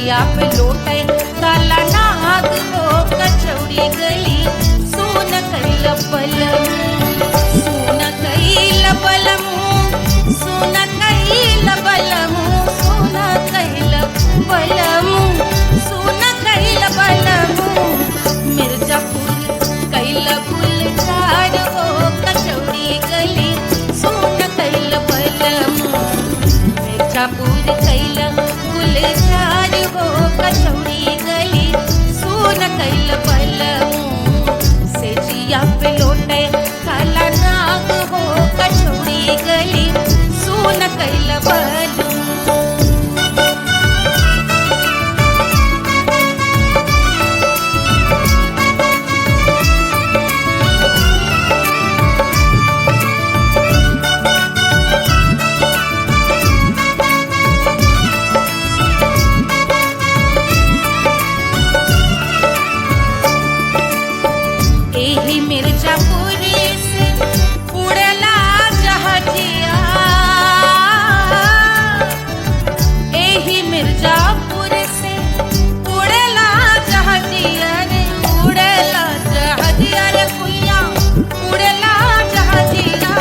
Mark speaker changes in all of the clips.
Speaker 1: जिया पे लोटे काला नाग हो कचौड़ी गली सोन कैल बलम सोन कैल बलम सोन कैल बलम सोन कैल बलम सोन कैल बलम मिर्जापुर कैल गुलजार हो कचौड़ी गली सोन कैल बलम मिर्जापुर कैल गुलजार हो कचौड़ी गली सोन कैल बलम से जिया पे लोटे काला नाग हो कचौड़ी गली सोन कैल बलम। एही मिर्जापुर से उड़ला जहाजिया एही मिर्जापुर से उड़ला जहाजिया रे उड़ला जहाजिया रे कुइया उड़ला जहाजिया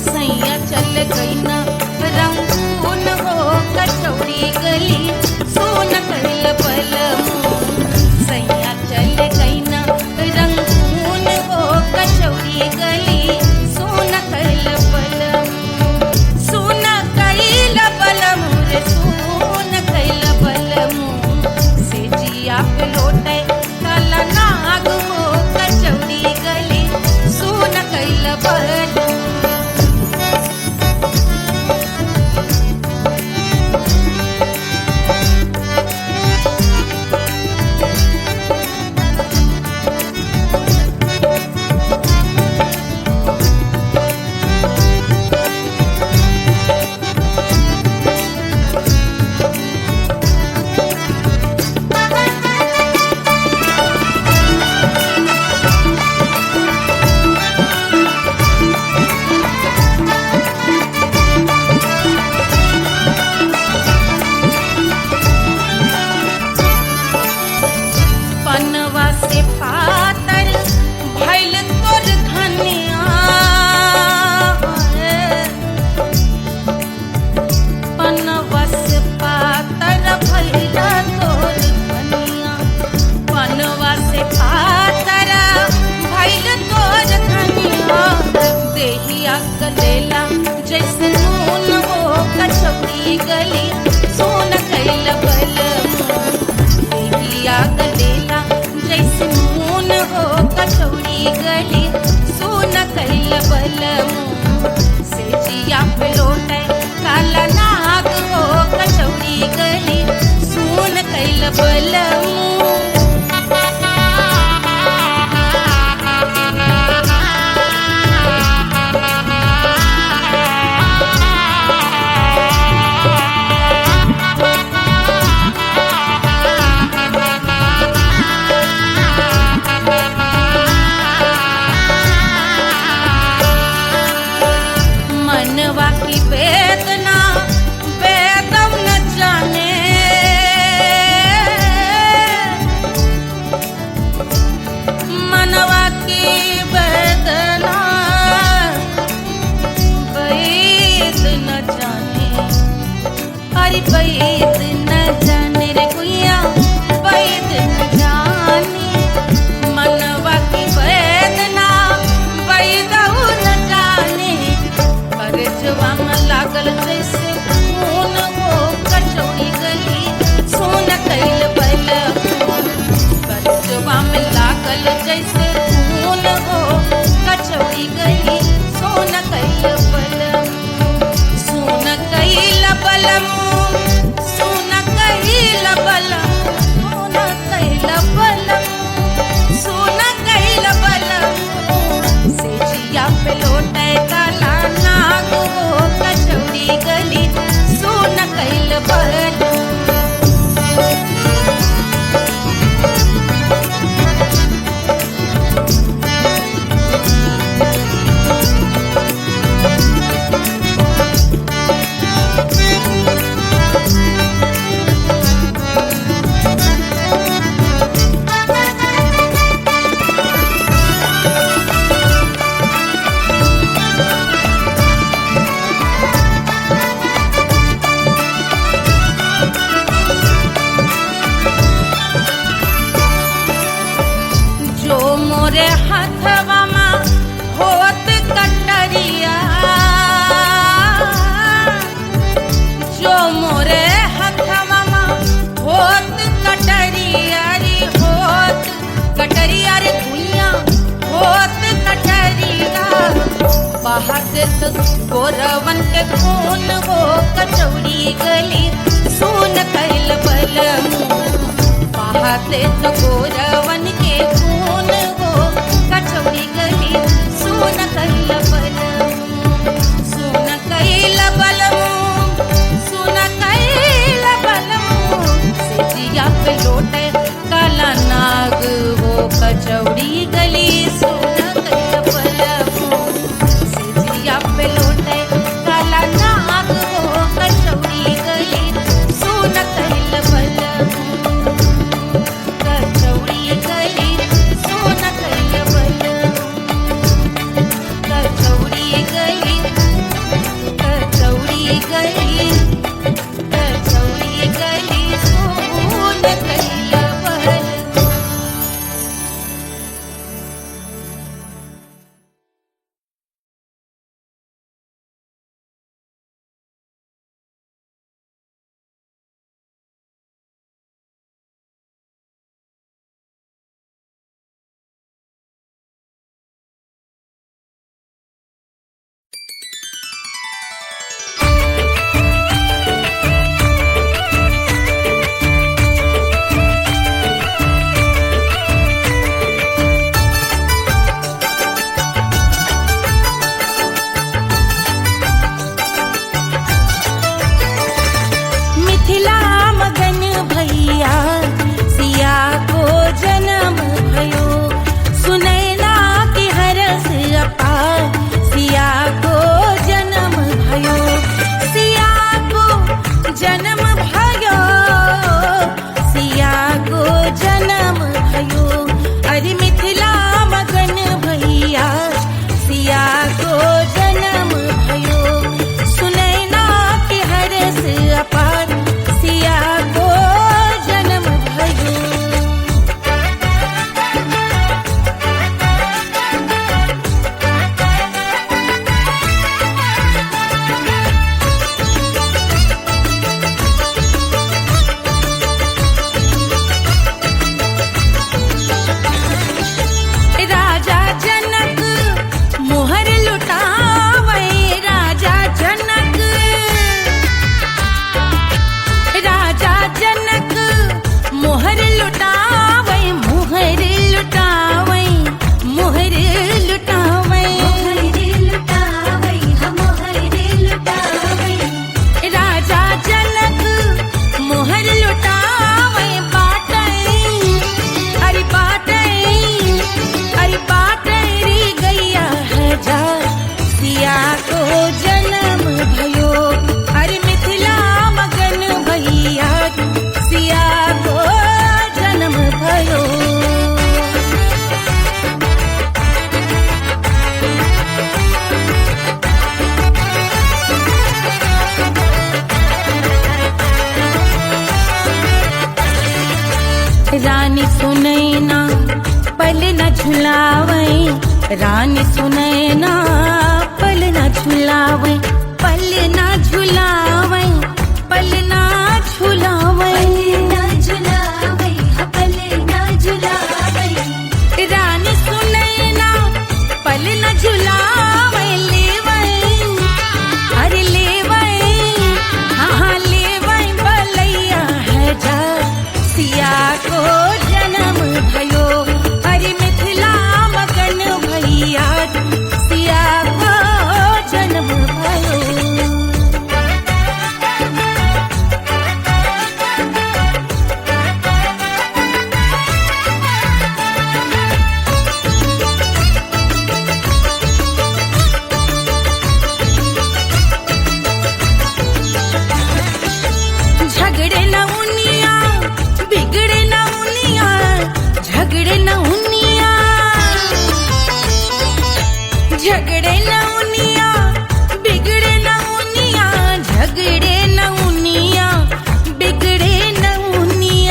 Speaker 1: सैया चल गई ना रंगून हो कचौड़ी गली सोन कैल बलम सैया चल गई ना रंगून हो कचौड़ी गली सोन कैल बलम सोन कैल बलम रे सोन कैल बलम से जिया पे लोटे काला नाग हो कचौड़ी गली सोन कैल बलम। पनवा से पातर भइल तोर धनिया पनवा से पातर भइल तोर धनिया पनवा से पातर भइल तोर धनिया देहिया गलेला जैसे नून हो कचौड़ी गली सोन कैल बलम देहिया गलेला जैसे नून हो कचौड़ी गली सोन कैल बलम से जिया पे लोटे काला नाग हो कचौड़ी गली सोन कैल बलम। मनवा की वेदना वेदम न जाने देत गोरवन के खून वो कचौड़ी गली सुन कैल बलमू बहा देत गोरवन के खून वो कचौड़ी गली सुन कैल बलमू सुन कैल बलमू सुन कैल बलमू से जिया पे लोटे काला नाग वो कचौड़ी गली सुन कैल बलमू से जिया पे लोटे काला नाग वो कचौड़ी गली सुन कैल बलमू कचौड़ी गली सुन कैल बलमू कचौड़ी गली कचौड़ी गली कचौड़ी गली सुन कैल बलमू। मिथिला मगन भैया सिया को जन्म भयो सुनैना की हरस अपार सिया को जन्म भयो सिया को जन्म भयो सिया को जन्म भयो अरे मिथिला मगन भैया सिया को जन्म भयो सुनैना की हरस अपार सिया को जन्म भयो। राजा जनक मोहर लुटावे राजा जनक राजा जनक मोहर लुटावे मोहर लुटावे मोहर लुटावे राजा जनक मोहर लुटावे बाटै अरे बाटै अरे बाटै रे गैया हजार सिया को जन्म भयो अरे मिथिला मगन भैया सिया को जन्म भयो। रानी सुनैना पल न झुलावे रानी सुनैना पल न झुलावे पल न झुलावे पल न झुलावे रानी सुनैना पल न झुलावे लेवे अरे लेवे हाँ लेवे बलैया है जा सिया को जन्म भयो अरे मिथिला मगन भैया सिया को जन्म भयो। झगड़े न उनिया बिगड़े न उनिया झगड़े न उनिया झगड़े न उनिया बिगड़े न उनिया झगड़े न उनिया बिगड़े न उनिया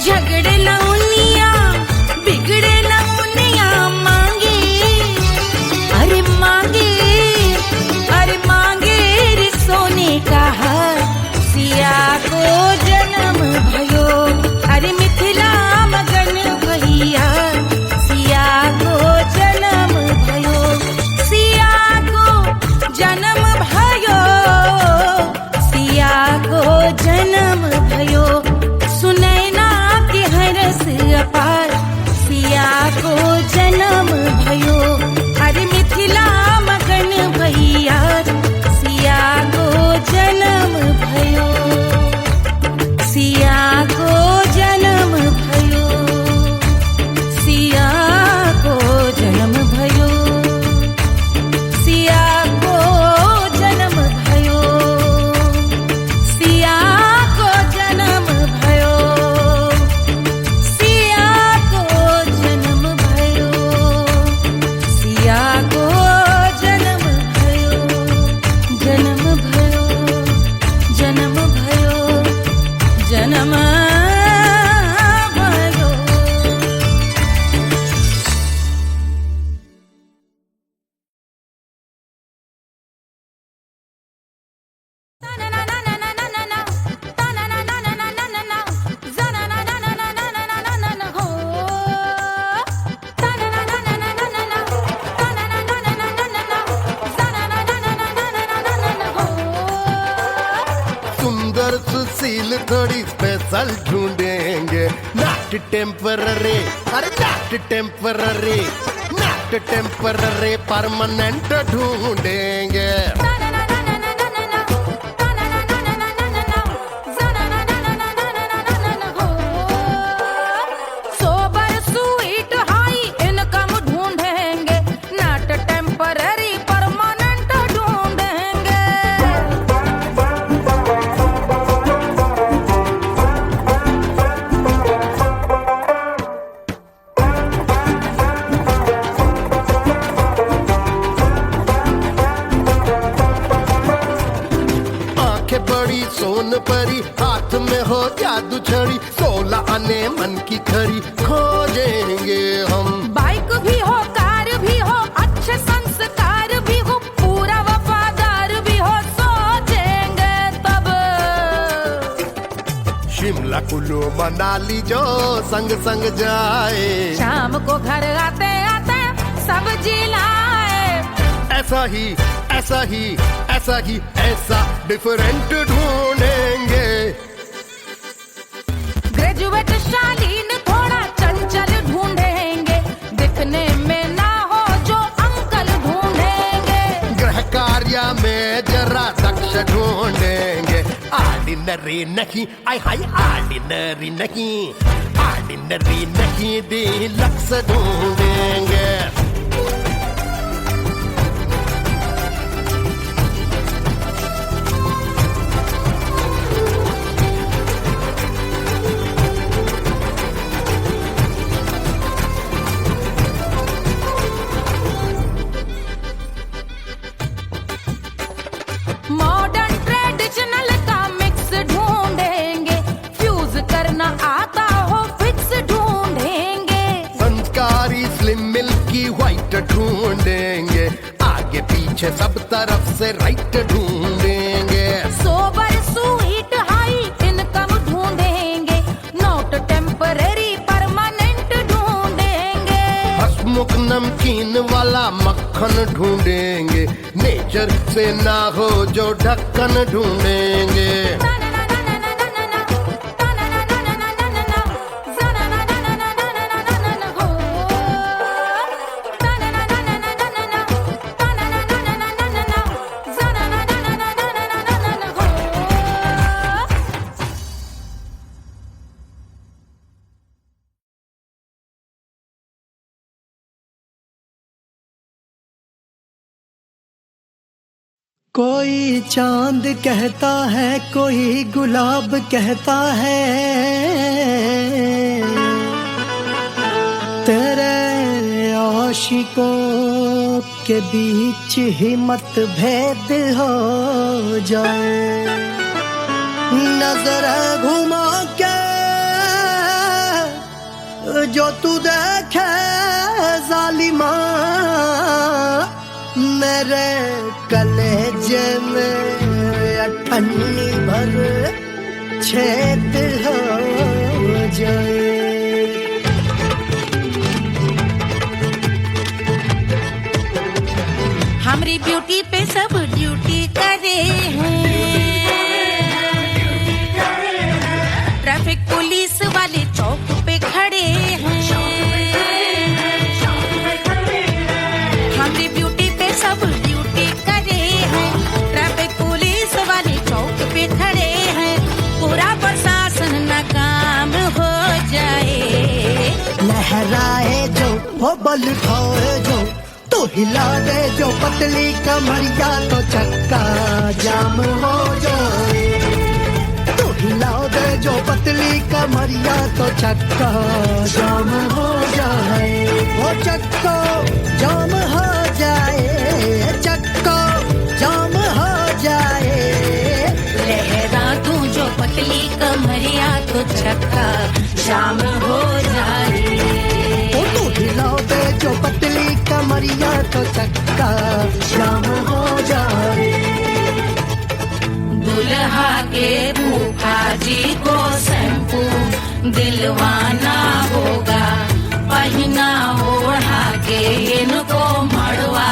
Speaker 1: झगड़े न उनिया बिगड़े न उनिया मांगे अरे मांगे रे सोने का हार सिया को जन्म भयो अरे मिथिला मगन भैया सिया
Speaker 2: सुपर सुशील थोड़ी स्पेशल ढूंढेंगे, नॉट टेम्पररी, अरे not temporary, not temporary, permanent ढूंढेंगे। बड़ी सोन परी, हाथ में हो जादू छड़ी, 16 आने मन की खरी खोजेंगे हम।
Speaker 1: बाइक भी हो, कार भी हो, अच्छे संस्कार भी हो, पूरा वफादार भी हो, सोचेंगे तब।
Speaker 2: शिमला कुल्लू मनाली जो संग संग जाए,
Speaker 1: शाम को घर आते आते सब्जी लाए।
Speaker 2: ऐसा ही ऐसा ही ऐसा ही ऐसा डिफरेंट ढूंढेंगे।
Speaker 1: ग्रेजुएट शालीन थोड़ा चंचल ढूंढेंगे, दिखने में ना हो जो अंकल ढूंढेंगे।
Speaker 2: गृह कार्य में जरा दक्ष ढूंढेंगे, ऑर्डिनरी नहीं, आई हाय ऑर्डिनरी नहीं, ऑर्डिनरी नहीं, डीलक्स ढूंढेंगे।
Speaker 1: मॉडर्न ट्रेडिशनल का मिक्स ढूंढेंगे, फ्यूज करना आता हो फिक्स ढूंढेंगे।
Speaker 2: संस्कारी स्लिम मिल्की व्हाइट ढूंढेंगे, आगे पीछे सब तरफ से राइट ढूंढेंगे।
Speaker 1: सोबर स्वीट हाई इनकम ढूंढेंगे, नॉट टेम्पररी परमानेंट ढूंढेंगे।
Speaker 2: हंसमुख नमकीन वाला मक्खन ढूंढेंगे, नेचर से ना हो जो ढक्कन ढूंढेंगे।
Speaker 3: कोई चांद कहता है, कोई गुलाब कहता है, तेरे आशिकों के बीच ही मतभेद हो जाए। नजर घुमा के जो तू देखे जालिमा, मेरे कलेजे में अठन्नी भर छेद हो जाए।
Speaker 1: हमारी ब्यूटी पे सब ड्यूटी करे हैं, ट्रैफिक पुलिस वाले चौक पे खड़े हैं। हमारी ब्यूटी पे सब ड्यूटी करे हैं, ट्रैफिक पुलिस वाले चौक पे खड़े हैं, पूरा प्रशासन नाकाम हो जाए।
Speaker 3: लहराए जो वो बल खाए जो, तो हिला दे जो पतली कमरिया, तो चक्का जाम हो जाए। तो हिला दे जो पतली कमरिया, तो चक्का जाम हो जाए। वो चक्का जाम हो जाए, चक्का जाम हो जाए।
Speaker 1: लहरा तू जो पतली कमरिया, तो चक्का जाम हो जाए।
Speaker 3: तो हिला दे जो पतली कमरिया, तो चक्का जाम हो जाए।
Speaker 1: दुल्हा के फूफा जी को शैम्पू दिलवाना होगा, पहना ओढ़ा के इनको मड़वा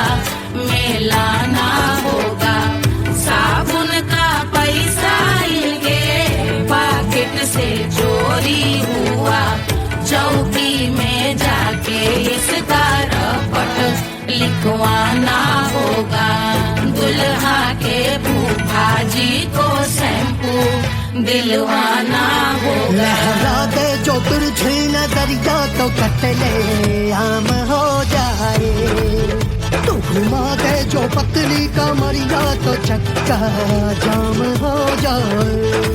Speaker 1: में लाना होगा। साबुन का पैसा इनके से चोरी हुआ, चौकी में जाके इसका रपट लिखवाना होगा। दुल्हा के फूफा जी को शैम्पू दिलवाना होगा।
Speaker 3: लहरा दे जो तुझे नजरिया तो कतले आम हो जाए, तू घुमा दे जो पतली कमरिया तो चक्का जाम हो जाए।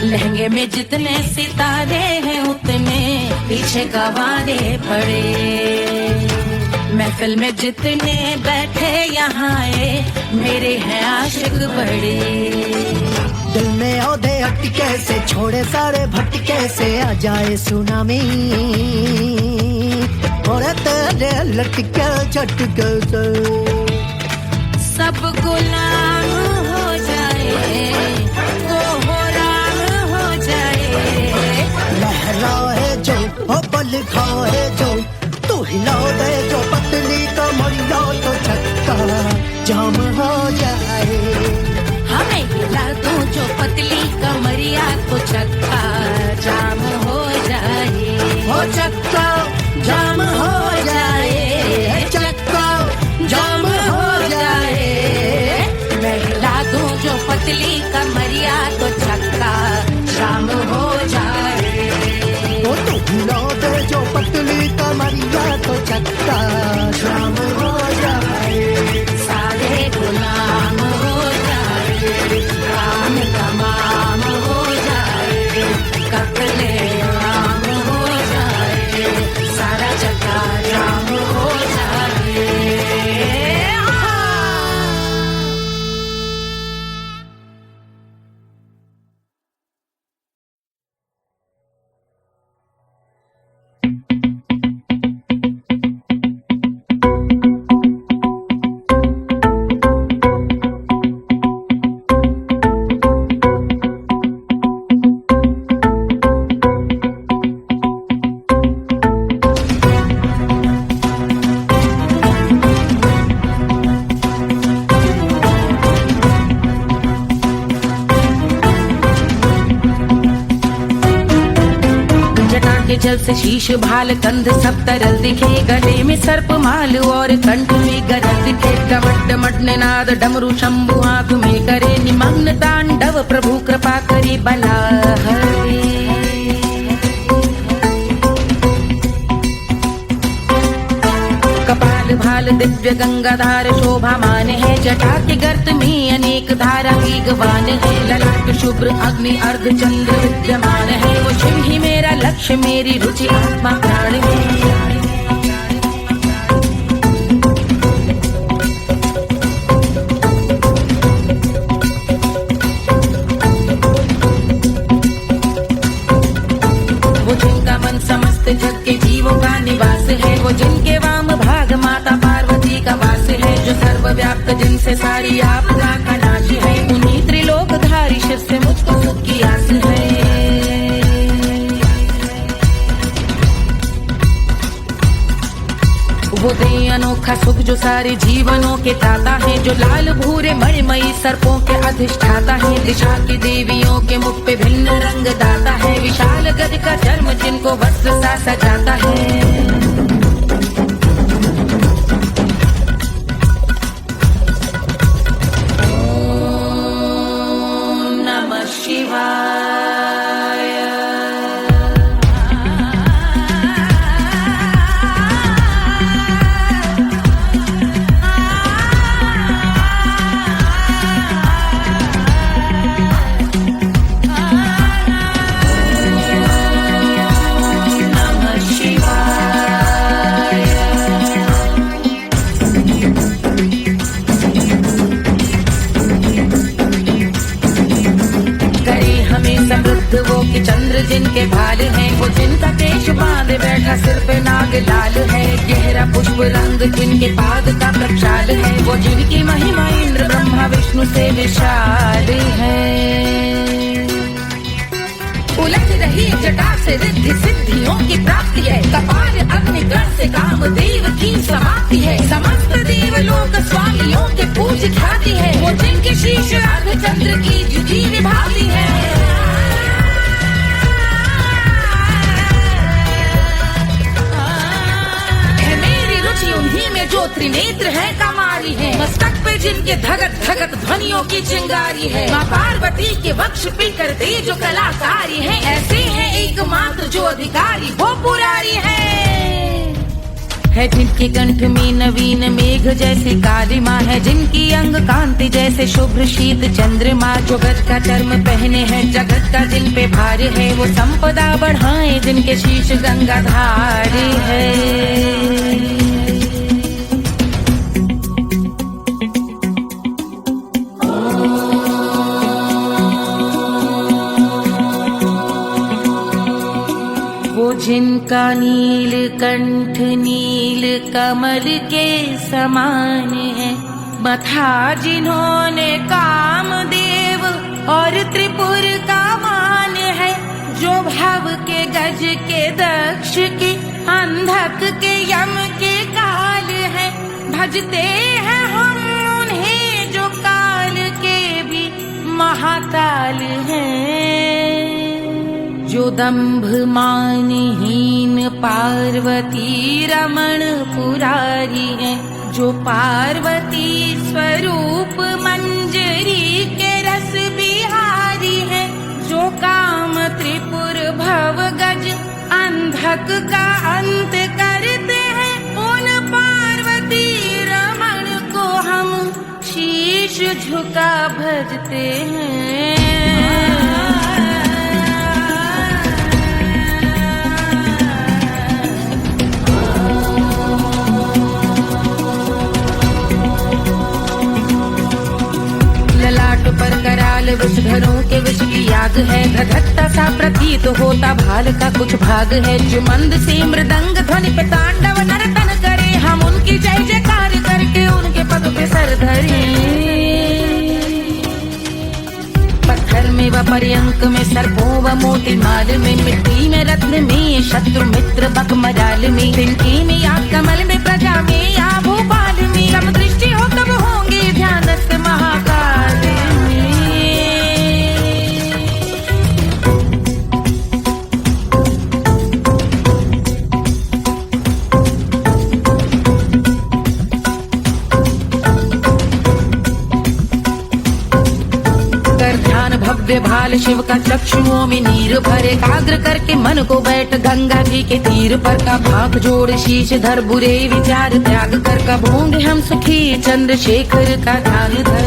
Speaker 1: लहंगे में जितने सितारे हैं उतने पीछे गवारे पड़े। महफिल में जितने बैठे यहाँ आए मेरे हैं आशिक बड़े।
Speaker 3: दिल में औधे हटके से छोड़े सारे भटके से आ जाए सुनामी, और तेरे लटके झटके से
Speaker 1: सब गुलाम हो जाए,
Speaker 3: लहराए जो ओ बल खाए जो, तू हिला दे जो पतली कमरिया तो चक्का जाम हो जाए।
Speaker 1: हमें हिला दो जो पतली कमरिया तो चक्का जाम हो जाए।
Speaker 3: हो चक्का जाम हो जाए, चक्का जाम हो जाए।
Speaker 1: मैं हिला दूं जो पतली कमरिया तो चक्का जाम हो जाए।
Speaker 3: वो तो हिला दे जो पतली कमरिया तो चक्का जाम हो जाए।
Speaker 1: सारे गुलाम हो जाए, काम तमाम हो जाए, कपले आम हो जाए, सारा चक्का जाम हो जाए। जल से शीश भाल कंध सब तरल दिखे, गले में सर्प माल और कंठ में गरज दिखे। डमट डमट निनाद डमरू शंभु आंख में करे निमग्न तांडव, प्रभु कृपा करे बला हरे। कपाल भाल दिव्य गंगाधार शोभामान है, जटा के गर्त में अनेक धारा वेगवान है। ललाट शुभ्र अग्नि अर्ध चंद्र विद्यमान है, वो शिव ही मेरा लक्ष्य मेरी रुचि आत्मा प्राण है। वो जिनका मन समस्त जग के जीवों का निवास है, वो जिनके वाम भाग माता पार्वती का वास है। जो सर्वव्याप्त जिनसे सारी आपदा का नाश है, उन्हीं त्रिलोकधारी शिव से मुझको सुख की आस है। वो दे अनोखा सुख जो सारे जीवनों के दाता है, जो लाल भूरे मणिमयी सर्पों के अधिष्ठाता है। दिशा की देवियों के मुख पे भिन्न रंग दाता है, विशाल गज का चर्म जिनको वस्त्र सा सजाता है। वो कि चंद्र जिनके भाल हैं, वो जिनका केश बांधे बैठा सिर पे नाग लाल है। गहरा पुष्प रंग जिनके पाद का प्रक्षाल है, वो जिनकी महिमा इंद्र ब्रह्मा विष्णु से विशाल है। उलझ रही जटा रिद्धि सिद्धियों की प्राप्ति है। कपाल अग्निगण से कामदेव की समाप्ति है। समस्त देवलोक स्वामियों के पूज ख्याति है। वो जिनके शीश अर्धचंद्र की जुटी विभाती है। उन्हीं में जो त्रिनेत्र है कमारी है। मस्तक पे जिनके धगत धगत ध्वनियों की चिंगारी है। माँ पार्वती के वक्ष पे करते जो कलाकारी है। ऐसे हैं एकमात्र जो अधिकारी वो पुरारी है जिनके कंठ में नवीन मेघ जैसे कालिमा है। जिनकी अंग कांति जैसे शुभ्र शीत चंद्रमा। जो गज का चर्म पहने हैं जगत का जिन पे भार है। वो संपदा बढ़ाए जिनके शीश गंगाधारी है। जिनका नील कंठ नील कमल के समान है। मथा जिन्होंने कामदेव और त्रिपुर का मान है। जो भव के गज के दक्ष के अंधक के यम के काल है। भजते हैं हम उन्हें जो काल के भी महाकाल हैं। जो दंभ मानहीन पार्वती रमण पुरारी है। जो पार्वती स्वरूप मंजरी के रस बिहारी है। जो काम त्रिपुर भव गज अंधक का अंत करते हैं। उन पार्वती रमण को हम शीश झुका भजते हैं। पर कराल विषधरों के विष की याद है। धधकता सा प्रतीत होता भाल का कुछ भाग है। जो मंद से मृदंग ध्वनि पे तांडव नर्तन करे। हम उनकी जय जयकार करके उनके पद पे सर धरे। पत्थर में व पर्यंक में सर्पों व मोती माल में। मिट्टी में रत्न में शत्रु मित्र बक मजाल में। तिनकी में या कमल में प्रजा में या भोपाल में। सब दृष्टि हो तब होंगे ध्यानस्थ महाकाल। भव्य भाल शिव का चक्षुओं में नीर भरे। एकाग्र करके मन को बैठ गंगा जी के तीर पर। का भाग जोड़ शीश धर बुरे विचार त्याग कर। कब होंगे हम सुखी चंद्रशेखर का ध्यान धर।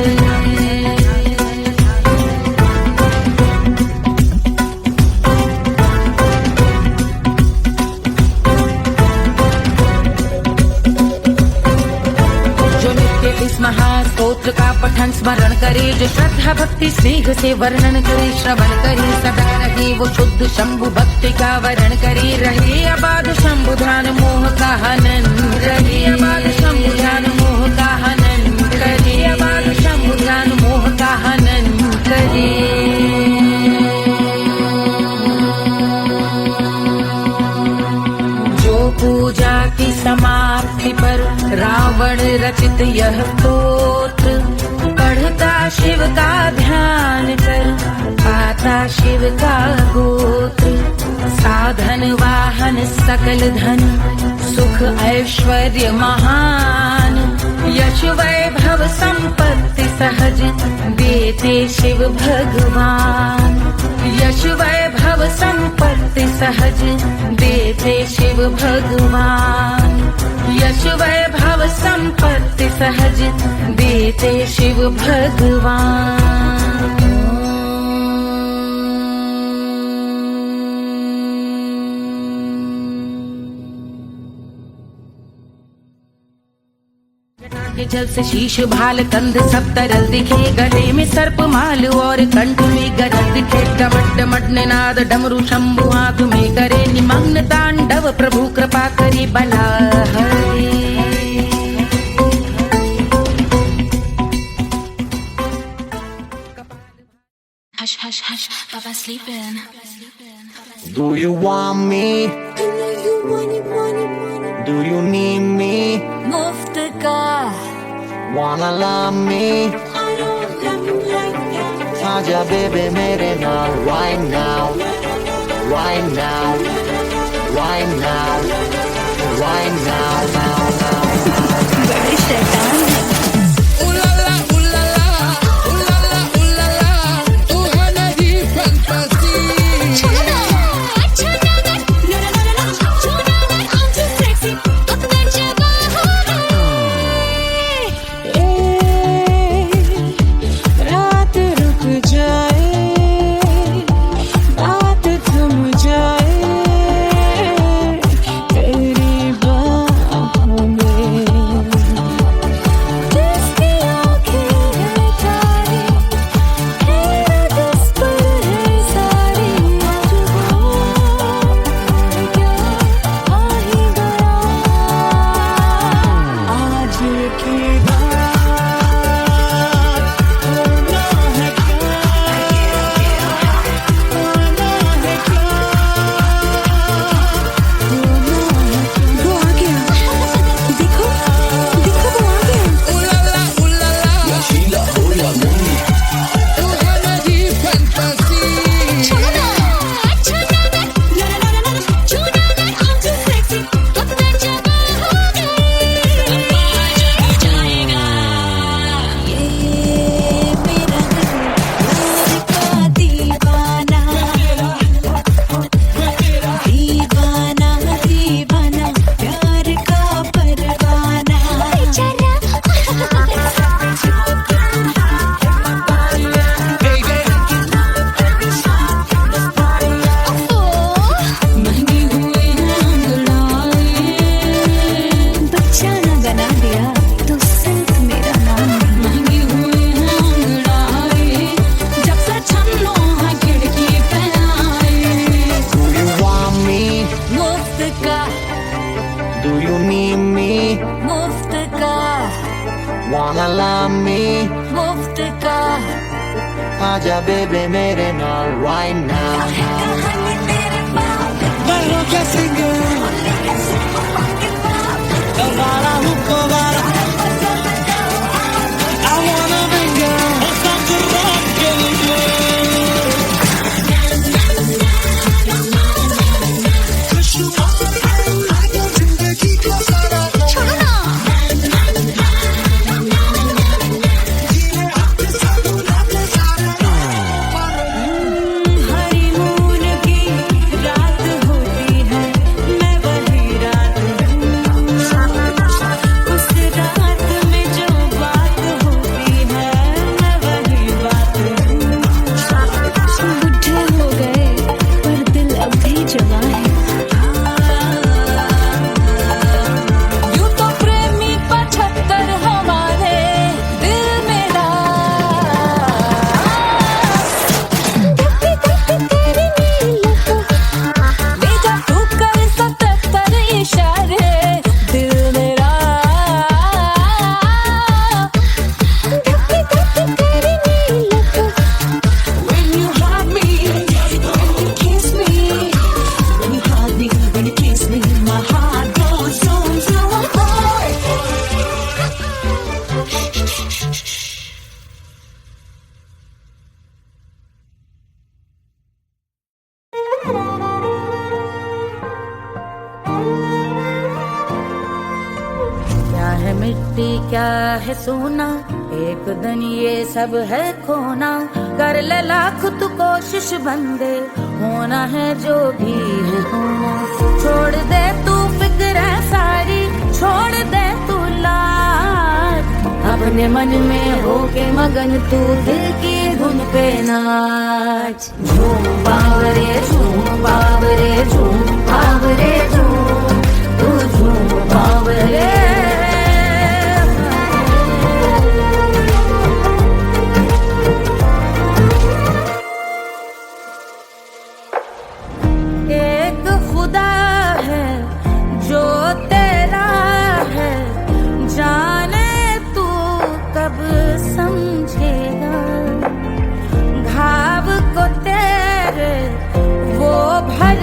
Speaker 1: महास्तोत्र का पठन स्मरण करे। जो श्रद्धा भक्ति स्नेह से वर्णन करे। श्रवण करे सदा रहे वो शुद्ध शंभु भक्ति का वर्ण करे। रहे अबाध शंभु ध्यान मोह का हनन। रहे अबाध शंभु ध्यान मोह का हनन करे। अबाध शंभु ध्यान मोह का हनन करे। पूजा की समाप्ति पर रावण रचित यह स्तोत्र। पढ़ता शिव का ध्यान कर पाता शिव का गोत्र। साधन वाहन सकल धन सुख ऐश्वर्य महान। यश वैभव संपत्ति सहज देते शिव भगवान। यश वैभव संपत्ति सहज देते शिव भगवान। यश वैभव संपत्ति सहज देते शिव भगवान। के जल से शीश भाल कंध सब तरल दिखे। गले में सर्प माल और कंठ में गरज दिखे। डमट डमट निनाद डमरू शंभु हाथ में करे। निमग्न तांडव प्रभु कृपा करे बला हरे।
Speaker 4: Hush, hush, hush, Baba sleeping. Do you want me? Do you need me?
Speaker 5: मुफ्त का
Speaker 4: Wanna love me? आजा baby मेरे नाल right now, right now, right now, right now, now, now, now.
Speaker 5: बड़े शैतान हैं।
Speaker 4: Do you need me?
Speaker 5: मुफ्त का
Speaker 4: Wanna love me?
Speaker 5: मुफ्त का
Speaker 4: आजा baby मेरे नाल right now.
Speaker 3: Barro que sigue, Elvira Hukovara. I wanna bring her, stop the rock, get it
Speaker 5: honeymoon की रात होती है, मैं वही रात हूँ। उस रात में जो बात होती है, मैं वही बात हूँ। बुढ़े हो गए पर दिल अब भी जवां है। यूं तो प्रेमी 75 हमारे दिल में बेटा तू कर 77 इशारे दिल मेरा When you hug me, when you kiss me, when you hug me, when you kiss me, my heart goes zoom, zoom, boy.
Speaker 1: क्या है मिट्टी क्या है सोना, एक दिन ये सब है खोना। कर ले लाख तू कोशिश बंदे, होना है जो भी है होना। छोड़ दे तू फिक्र सारी, छोड़ दे तू लाज, अपने मन में होके मगन तू दिल की धुन पे नाच। झूम बावरे झूम बावरे झूम बावरे झूम, तू झूम बावरे। एक खुदा है जो तेरा है, जाने तू कब समझेगा। घाव को तेरे वो भर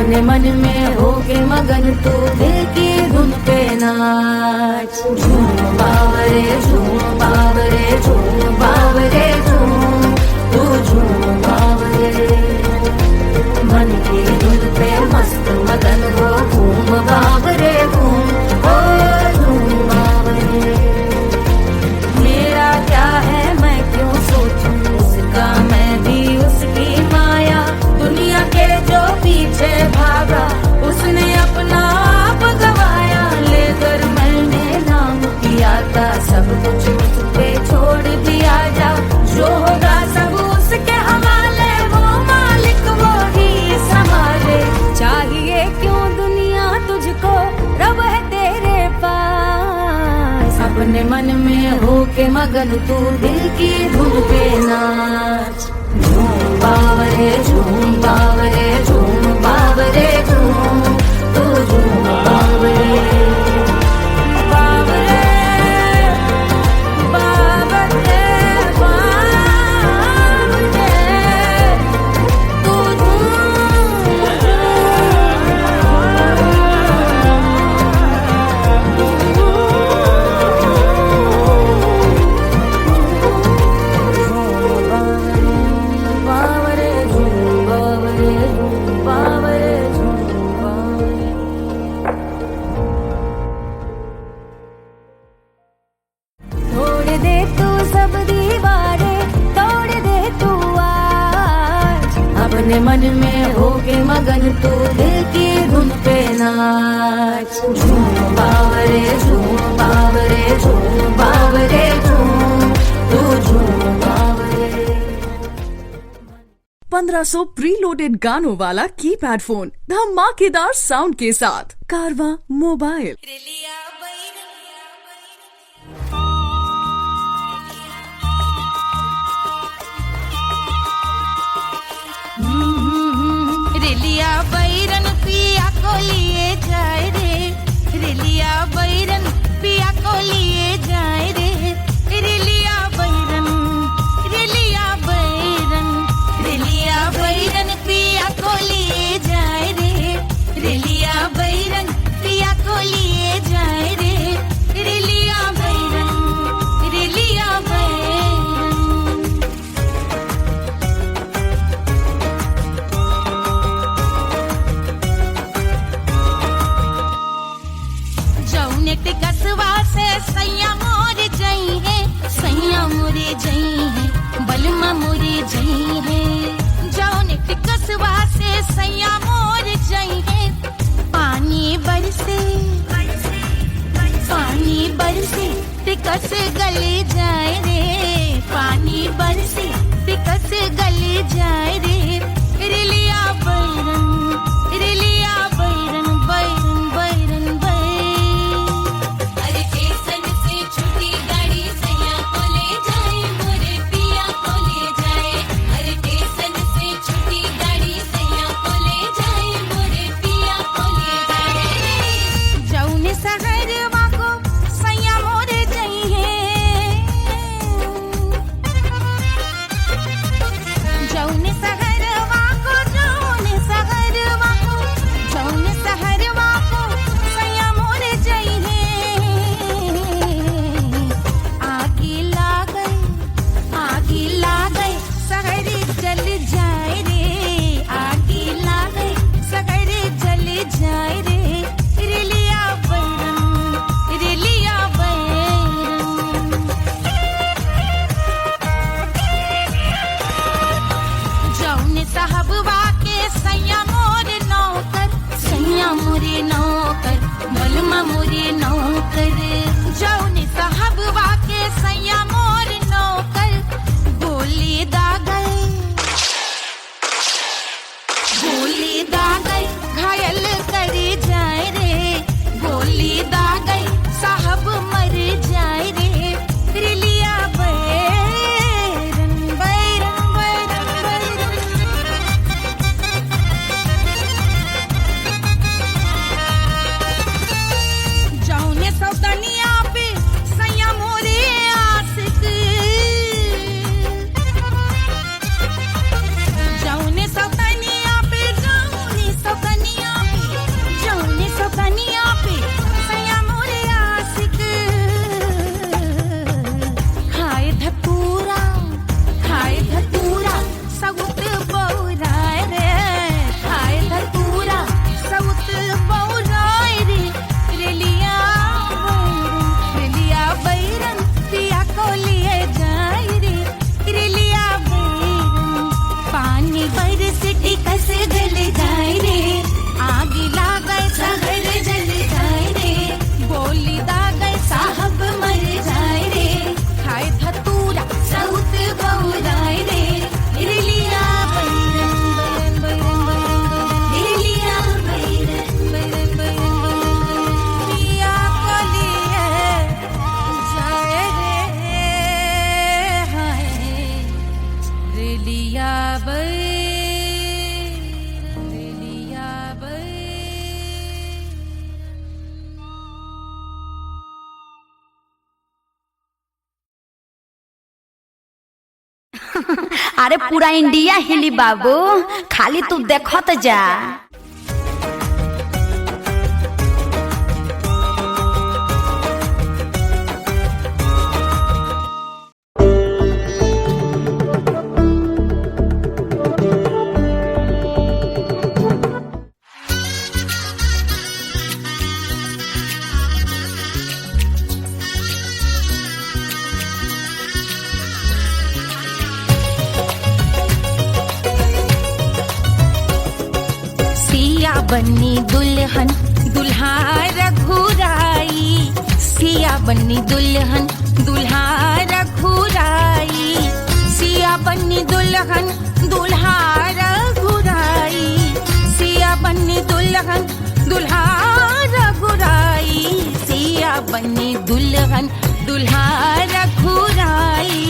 Speaker 1: अपने मन में होके मगन तू दिल की धुन पे नाच। झूम बावरे झूम बावरे झूम बावरे झूम, तू झूम बावरे। मन की धुन पे मस्त मगन हो घूम बावरे घूम, ओ झूम बावरे। मेरा क्या है मैं क्यों सोचूं, उसका मैं भी उसकी माया। दुनिया के जो पीछे भागा उसने अपना आप गवाया। लेकर मैंने नाम किया था सब कुछ उस पे छोड़ दिया जा। जो होगा सब उसके हवाले, वो मालिक वो ही संभाले। चाहिए क्यों दुनिया तुझको, रब है तेरे पास। अपने मन में होके मगन तू दिल की धुन पे नाच। झूम बावरे झूम बावरे झूम बावरे झूम, तू झूम बावरे। बावरे बावरे बावरे, तू बावरे झूम बावरे झूम बावरे झूम बावरे। तोड़ दे तू सब दीवारें, तोड़ दे तू आज। अपने मन में होके मगन तू दिल की धुन पे नाच। झूम बावरे झूम बावरे झूम बावरे झूम, तू झूम बावरे।
Speaker 6: 1500 प्रीलोडेड गानों वाला कीपैड फोन धमाकेदार साउंड के साथ कारवा मोबाइल।
Speaker 1: रेलिया बैरन पिया को लिए जाए रे, रेलिया बैरन पिया को लिए जाए रे। रेलिया बैरन रेलिया बैरन रेलिया बैरन पिया को लिए जाए रे, रेलिया बैरन पिया को लिए जाए रे। रेलिया बैरन रेलिया बैरन। जौने ते कसवा से सैया मोर जई है, सैया मोरे जई है, बलमा मोरे जई है। जौने ते कसवा से सैया मोर जई है। पानी बरसे ते कस गले जाए रे, पानी बरसे ते कस गले जाए रे। रेलिया बैरन रेलिया बैरन बैरन बैरन बैरन। अरे स्टेशन से छुट्टी गाड़ी सैया को ले जाए, मोरे पिया को ले जाए। अरे स्टेशन से छुट्टी गाड़ी सैया को ले जाए, मोरे पिया को ले जाए। जौने सहरवा को सैया मोरे जई है, जौने सहरवा को जौने सहरवा
Speaker 7: अरे पूरा इंडिया हिली बाबू, खाली तू देखत जा।
Speaker 1: बन्नी दुल्हन दुल्हा रघुराई, सिया बन्नी दुल्हन दुल्हा रघुराई, सिया बन्नी दुल्हन दुल्हा रघुराई, सिया बन्नी दुल्हन दुल्हा रघुराई, सिया बन्नी दुल्हन दुल्हा रघुराई,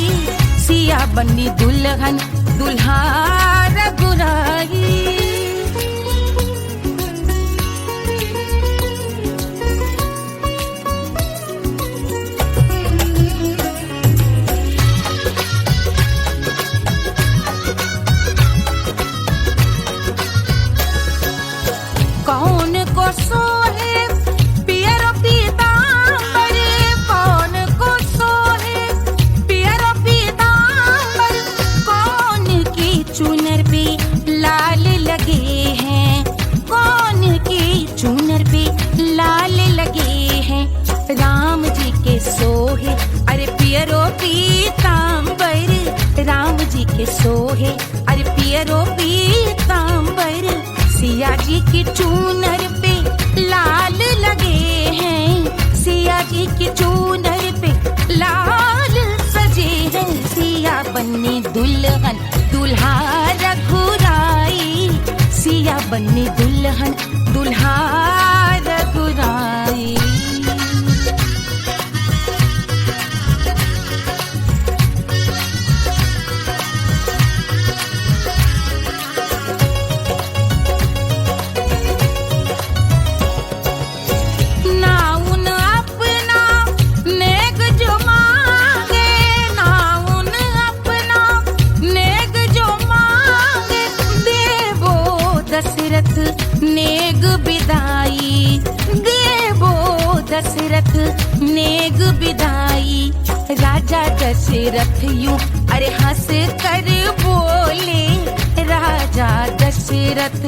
Speaker 1: सिया बन्नी दुल्हन दुल्हा रघुराई। कौन को सोहे पियरो पीतांबर, कौन को सोहे पियरो पीतांबर, कौन की चुनर पे लाल लगे हैं, कौन की चुनर पे लाल लगे हैं, राम जी के सोहे अरे पियरो पीतांबर, राम जी के सोहे अरे पियरो पीतांबर, सिया जी की चूनर पे लाल लगे हैं, सिया जी की चूनर पे लाल सजे हैं, सिया बन्नी दुल्हन दुल्हा रघुराई, सिया बन्नी दुल्हन दुल्हा रघुराई। नेग बिदाई देवो दशरथ नेग बिदाई, राजा दशरथ यूं अरे हंस कर बोले, राजा दशरथ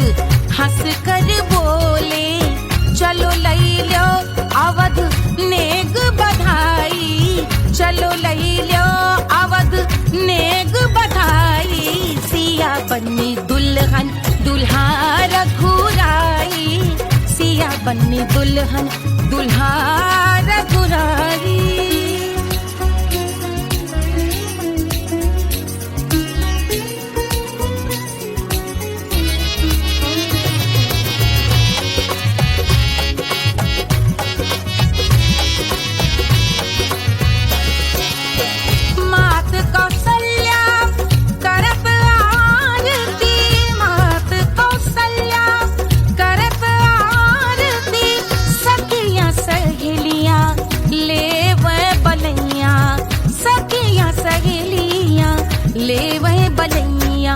Speaker 1: हंस कर बोले, चलो लई लो अवध नेग बधाई, चलो लई लो अवध नेग बधाई, सिया बन्नी दुल्हन दुल्हा रघुराई, सिया बन्नी दुल्हन दुल्हा रघुराई। मात कौशल्या करत आरती, मात कौशल्या करत आरती, सखियां सहेलियां लेवे बलैया, सखियां सहेलियां लेवे बलैया,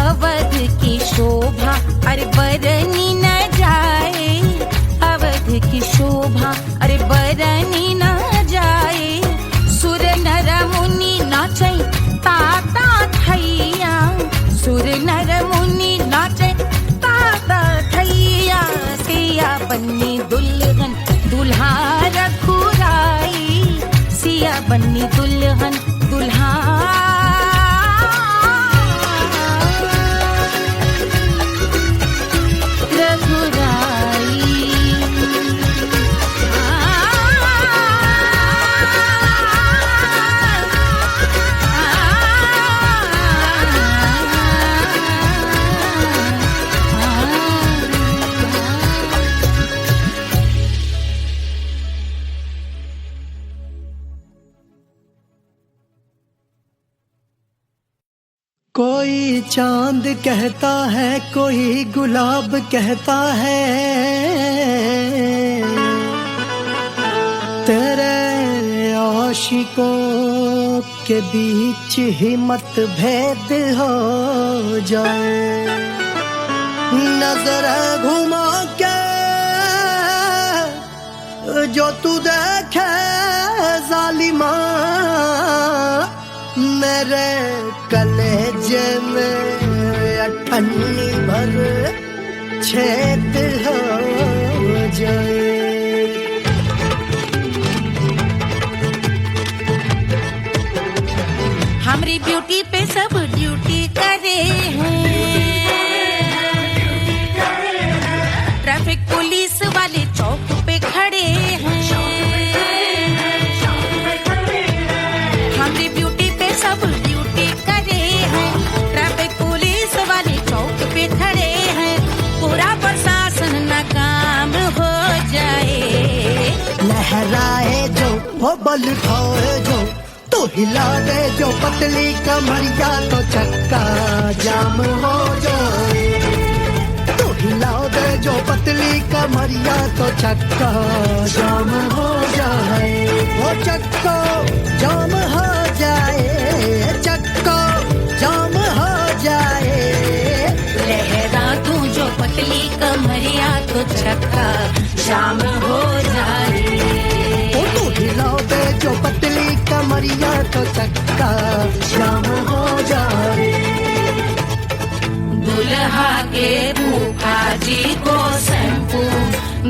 Speaker 1: अवध की शोभा अरे बरनी न जाए, अवध की शोभा अरे बरनी न जाए, सुर नर मुनि नाचे ताता थैया, सुर नर मुनि नाचे ताता थैया, सिया बन्नी दुल्हन दुल्हा रघुराई, सिया बन्नी दुल्हन दुल्हा
Speaker 3: कोई चांद कहता है, कोई गुलाब कहता है, तेरे आशिकों के बीच ही मतभेद हो जाए, नजर घुमा के जो तू देखे जालिमा, मेरे कलेजे में अठन्नी भर छेद हो जाए।
Speaker 1: हमारी ब्यूटी पे सब ड्यूटी करे हैं, ट्रैफिक पुलिस वाले चौक पे खड़े हैं। हमारी ब्यूटी पे सब ड्यूटी करे हैं, ट्रैफिक पुलिस वाले चौक पे खड़े हैं। पूरा प्रशासन नाकाम हो जाए,
Speaker 3: लहराए जो वो बल खाए जो, तो हिला दे जो पतली कमरिया तो चक्का जाम हो जाए। तो हिला दे जो पतली कमरिया तो चक्का जाम हो जाए। वो चक्का जाम हो जाए, चक्का जाम हो जाए।
Speaker 1: लहरा तू जो पतली कमरिया तो चक्का जाम हो जाए।
Speaker 3: तो हिला दे जो पतली कमरिया तो चक्का जाम हो जाए।
Speaker 1: दुल्हा के फूफा जी को शैम्पू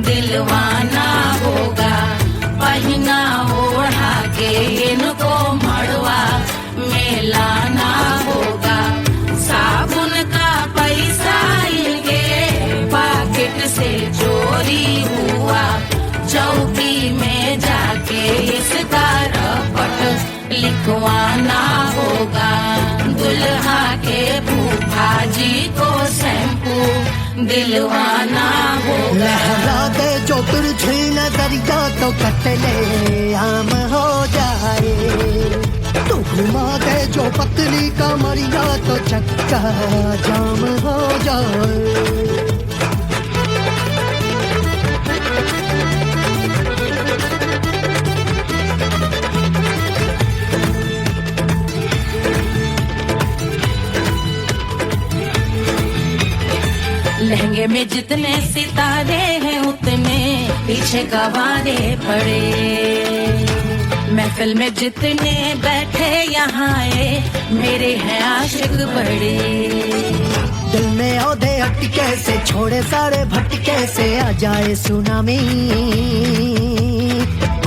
Speaker 1: दिलवाना होगा, पहना ओढ़ा के इनको मड़वा में लाना होगा। साबुन का पैसा इनके पॉकेट से चोरी हुआ, चौकी में जाके इसका रपट लिखवाना होगा। दुल्हा के फूफा जी को शैम्पू दिलवाना होगा।
Speaker 3: लहरा दे जो तुरझी नजरिया तो कतले आम हो जाए। तू घुमा दे जो पतली कमरिया तो चक्का जाम हो जाए।
Speaker 1: लहंगे में जितने सितारे हैं उतने पीछे गवारे पड़े। महफिल में जितने बैठे यहाँ आए मेरे हैं आशिक बड़े।
Speaker 3: दिल में औधे अटके से छोड़े सारे भटके से आ जाए सुनामी,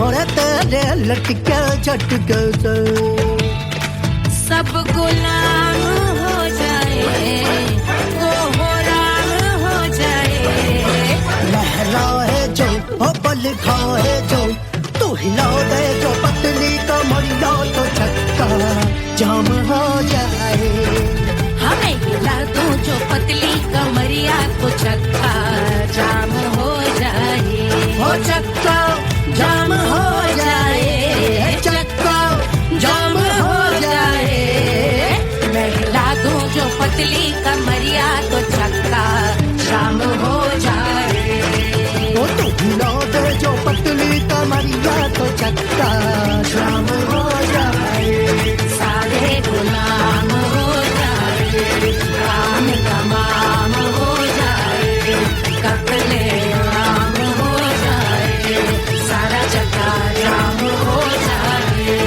Speaker 3: और तेरे लटके झटके से
Speaker 1: सब गुलाम हो जाए,
Speaker 3: लहराए जो ओ बल खाए जो, तू हिला दे जो पतली कमरिया तो चक्का जाम हो जाए।
Speaker 1: हमें हिला दो जो पतली कमरिया तो चक्का जाम हो जाए।
Speaker 3: ओ चक्का जाम हो जाए, चक्का जाम हो जाए।
Speaker 1: मैं हिला दूं जो पतली कमरिया तो चक्का जाम हो जाए।
Speaker 3: ओ तू हिला दे जो पतली कमरिया तो चक्का जाम हो जाए।
Speaker 1: सारे गुलाम हो जाए, काम तमाम हो जाए, कपले आम हो जाए, सारा चक्का जाम हो जाए।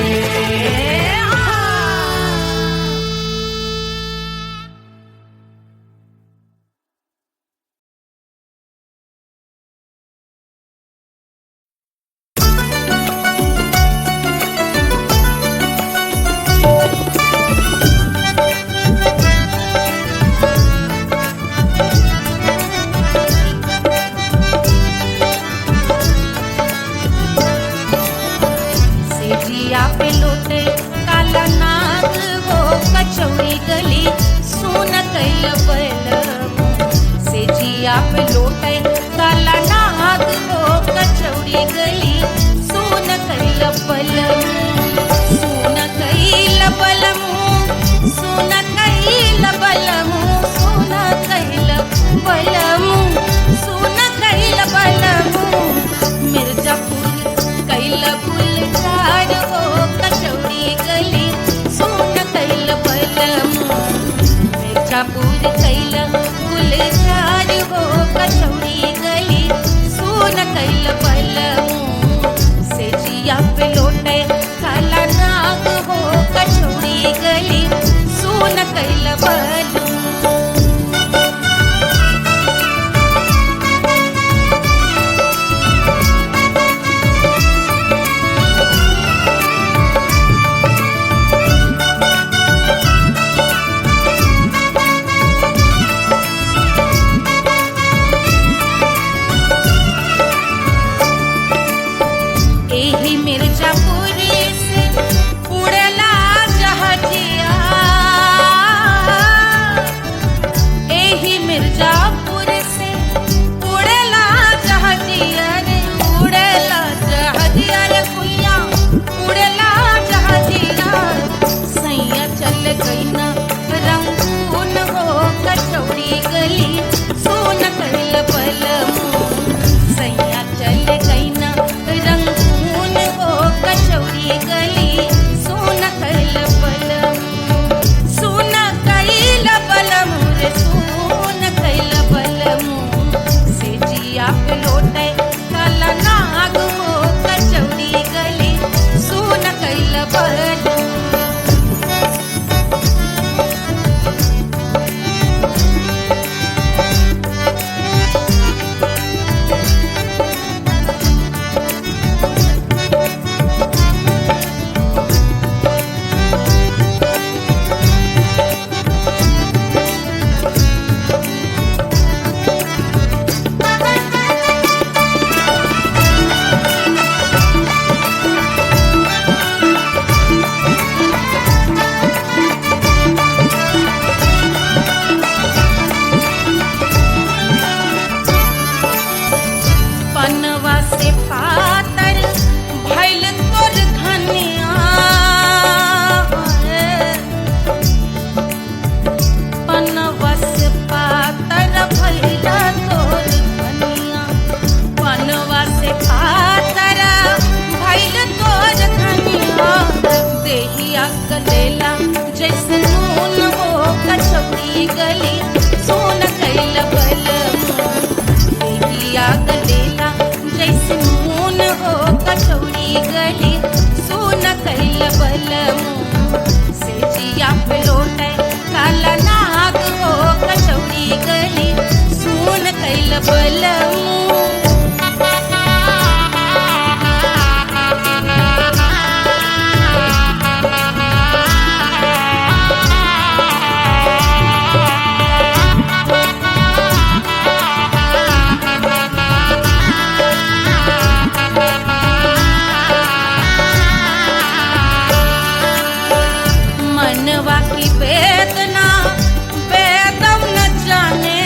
Speaker 5: मिर्जापुर कैला गुलजार हो कचौड़ी गली
Speaker 1: कैल बलमू से जिया पे लोटे काला नाग हो कछोड़ी गली सोन कैल बलमू एही मिर्जापुर से उड़ला जहाजिया एही मिर्जापुर से उड़ला जहाजिया रे उड़ला जहाजिया रे कुइया उड़ला जहाजिया सैया चल गई ना रंगून हो कचौड़ी गली सोन कैल बलमू सैया चल गई ना रंगून हो कचौड़ी गली सोन कैल बलमू सोन कैल बलमू रे सोन कैल बलमू से जिया पे लोटे काला नाग हो कचौड़ी गली सोन कैल बलमू पनवा से पातर भइल तोर धनिया पनवा से पातर भइल तोर धनिया पनवा से पातर भइल तोर धनिया देहिया गलेला जैसे नून हो कचौड़ी गली सोन कैल बलमू देहिया गलेला जैसे नून हो कचौड़ी गली सोन कैल बलमू से जिया पे लोटे काला नाग हो कचौड़ी गली सोन कैल बलमू मनवा की वेदना वेदम न जाने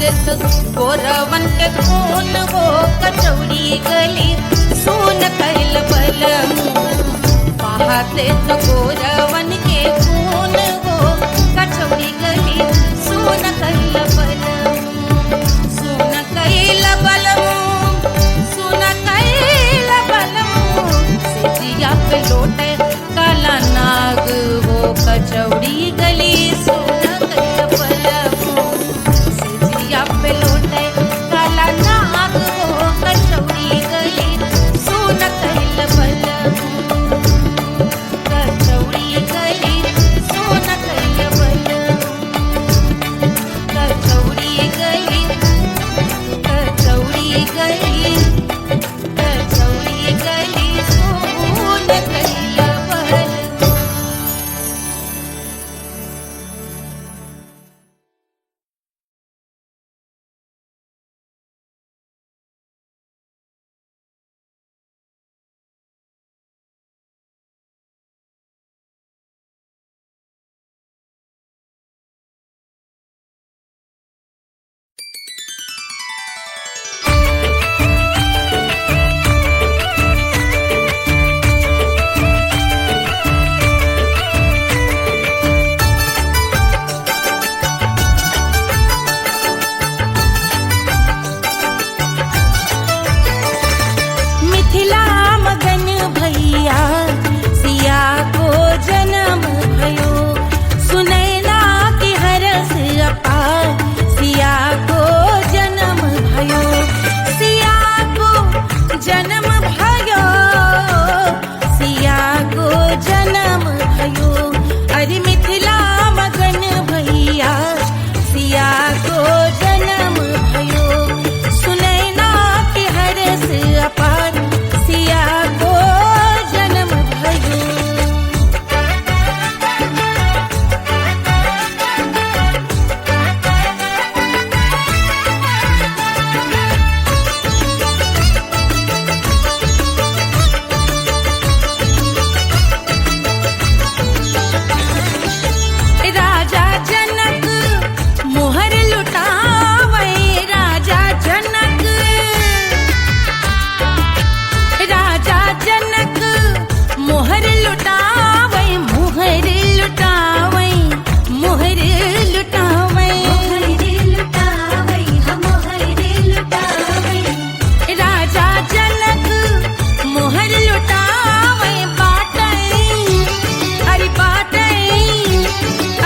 Speaker 1: देत गोरवन के खून वो कचौड़ी गली सोन कैल बलम बहा देत गोरवन के खून वो कचौड़ी गली सोन कैल बलम सोन कैल बलम सोन कैल बलम सिजिया पे लोटे काला नाग वो कचौड़ी गली सोन कैल बलम सिजिया पे लोटे काला नाग वो कचौड़ी गली सोन कैल बलम कचौड़ी गली सोन कैल बलम कचौड़ी गली कचौड़ी गली कचौड़ी गली सोन कैल बलम। मिथिला मगन भैया सिया को जन्म भयो सुनैना की हरस अपार सिया को जन्म भयो सिया को जन्म भयो सिया को जन्म भयो अरे मिथिला मगन भैया सिया को जन्म भयो सुनैना की हरस अपार सिया को जन्म भयो। राजा जनक मोहर लुटावे राजा जनक राजा जनक मोहर लुटावे मोहर लुटावे मोहर लुटावे राजा जनक मोहर लुटावे बाटे अरे बाटे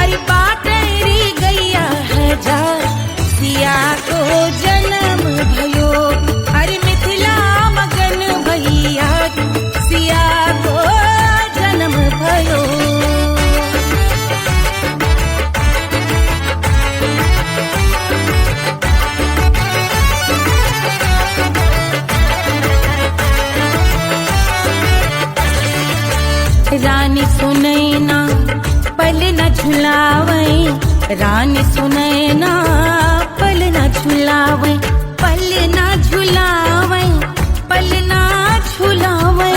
Speaker 1: अरे बाटे रे गैया हजार सिया को जन्म भयो अरे मिथिला मगन भैया सिया को जन्म भयो। रानी सुनैना पल न झुलावे रानी सुनैना पल न झुलावे पल न झुलावे पल न झुलावे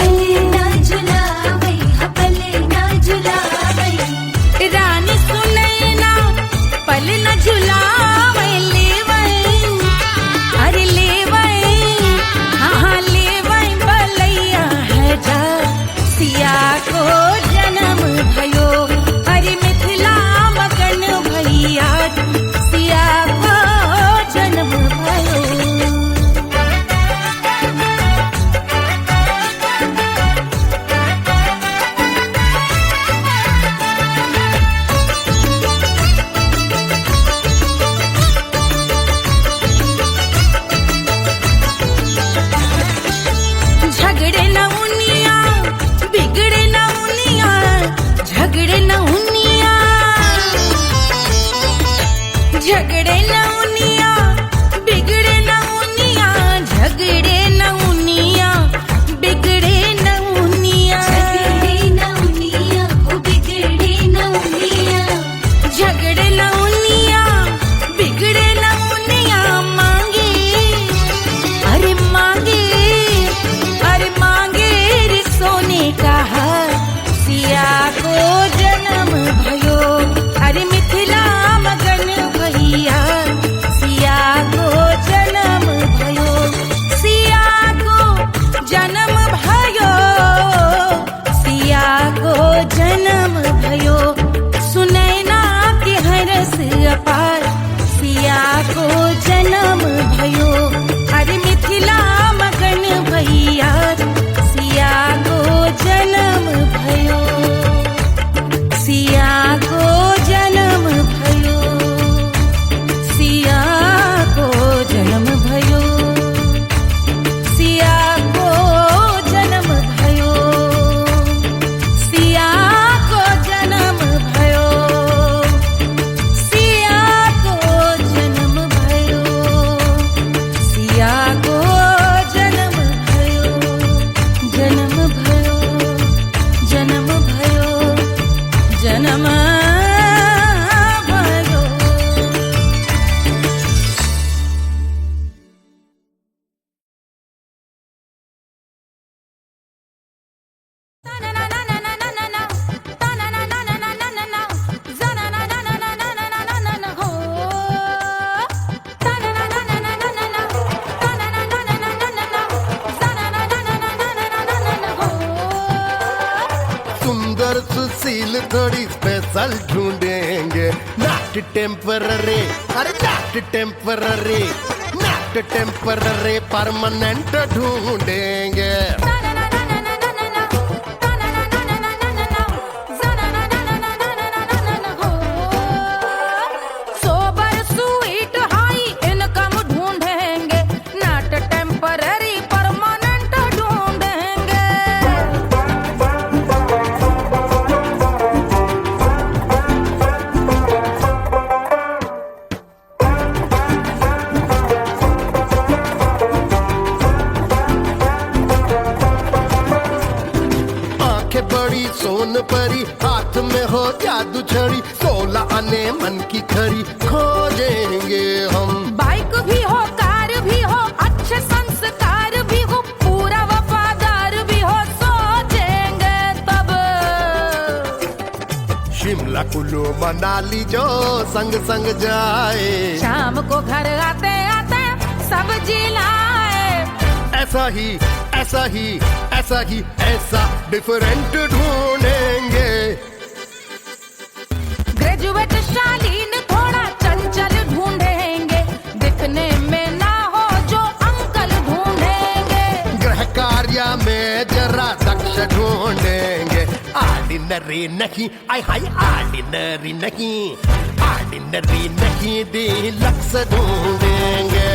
Speaker 1: रानी सुनैना पल न झुलावे लेवे अरे लेवे हाँ लेवे बलैया है जा सिया को जन्म भयो अरे मिथिला मगन भैया सिया को जन्म भयो।
Speaker 5: जन्म भयो।
Speaker 2: सुंदर सुशील थोड़ी स्पेशल ढूंढेंगे, नॉट टेम्पररी, अरे not temporary, not temporary, permanent ढूंढेंगे।
Speaker 1: सोबर स्वीट हाई इनकम ढूंढेंगे, नॉट टेम्पररी परमानेंट ढूंढेंगे।
Speaker 2: आंखें बड़ी सोन परी, हाथ में हो जादू छड़ी, 16 आने मन की खरी खोजेंगे हम।
Speaker 1: बाइक भी हो, कार भी हो, अच्छे संस्कार भी हो, पूरा वफादार भी हो, सोचेंगे तब।
Speaker 2: शिमला कुल्लू मनाली जो संग संग जाए,
Speaker 1: शाम को घर आते आते सब्जी लाए।
Speaker 2: ऐसा ही ऐसा ही ऐसा ही ऐसा डिफरेंट ढूंढेंगे।
Speaker 1: ग्रेजुएट शालीन थोड़ा चंचल ढूंढेंगे, दिखने में ना हो जो अंकल ढूंढेंगे।
Speaker 2: गृह कार्य में जरा दक्ष ढूंढेंगे, ऑर्डिनरी नहीं, आई हाय ऑर्डिनरी नहीं, ऑर्डिनरी नहीं, डीलक्स ढूंढेंगे।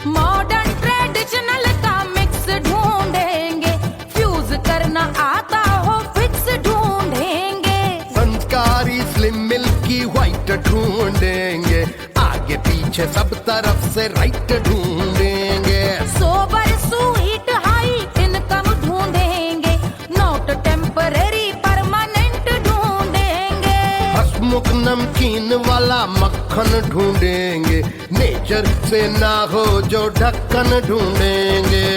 Speaker 1: मॉडर्न ट्रेडिशनल का मिक्स ढूंढेंगे, फ्यूज करना आता हो फिक्स ढूंढेंगे।
Speaker 2: संस्कारी स्लिम मिल्की व्हाइट ढूंढेंगे, आगे पीछे सब तरफ से राइट ढूंढेंगे।
Speaker 1: सोबर स्वीट हाई इनकम ढूंढेंगे, नॉट टेम्पररी परमानेंट ढूंढेंगे।
Speaker 2: हसमुख नमकीन वाला मक्खन ढूंढेंगे, नेचर से ना हो जो ढक्कन ढूंढेंगे।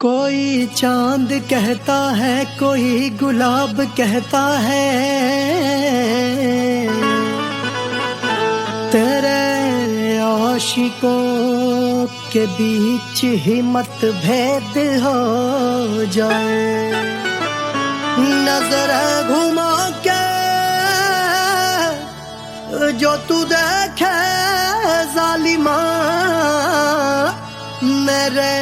Speaker 3: कोई चांद कहता है, कोई गुलाब कहता है, तेरे आशिकों के बीच ही मतभेद हो जाए। नजर घुमा के जो तू देखे जालिमा, मेरे